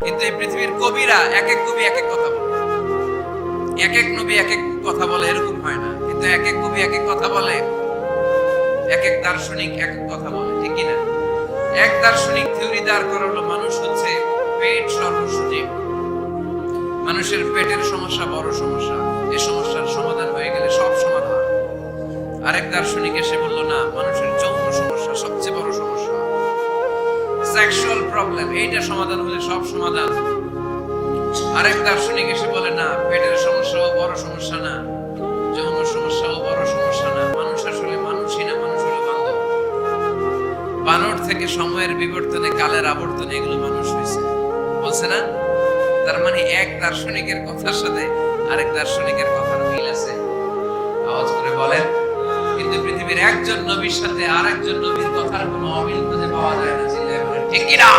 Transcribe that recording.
কিন্তু এই পৃথিবীর কবিরা এক এক কবি এক এক কথা বলে, এক এক নবী এক এক কথা বলে, এরকম হয় না। কিন্তু এক এক কবি এক এক কথা বলে, এক এক দার্শনিক এক এক কথা বলে, ঠিক কিনা? এক দার্শনিক থিওরি দাঁড় করালো মানুষ হচ্ছে পেট সর্বস্ব জীব, মানুষের পেটের সমস্যা বড় সমস্যা, এই সমস্যার সমাধান হয়ে গেলে সব সমাধান। আরেক দার্শনিক এসে বলল না, মানুষের যৌন সমস্যা সবচেয়ে বড় সমস্যা, সেক্সুয়াল প্রবলেম, এইটা সমাধান হলে সব সমাধান। আরেক দার্শনিক এসে বলে না, পেটের সমস্যাও বড় সমস্যা না, যৌন সমস্যাও বড় সমস্যা না, মানুষ আসলে মানুষই না, মানুষ হলো বান্দর। বানর থেকে সময়ের বিবর্তনে কালের আবর্তনে এগুলো মানুষ হয়েছে, বলছে না? তার মানে এক দার্শনিকের কথার সাথে আরেক দার্শনিকের কথার মিল আছে, আওয়াজ করে বলেন। কিন্তু পৃথিবীর একজন নবীর সাথে আরেকজন নবীর কথার কোনো অমিল খুঁজে পাওয়া যায় না, ঠিক কিনা?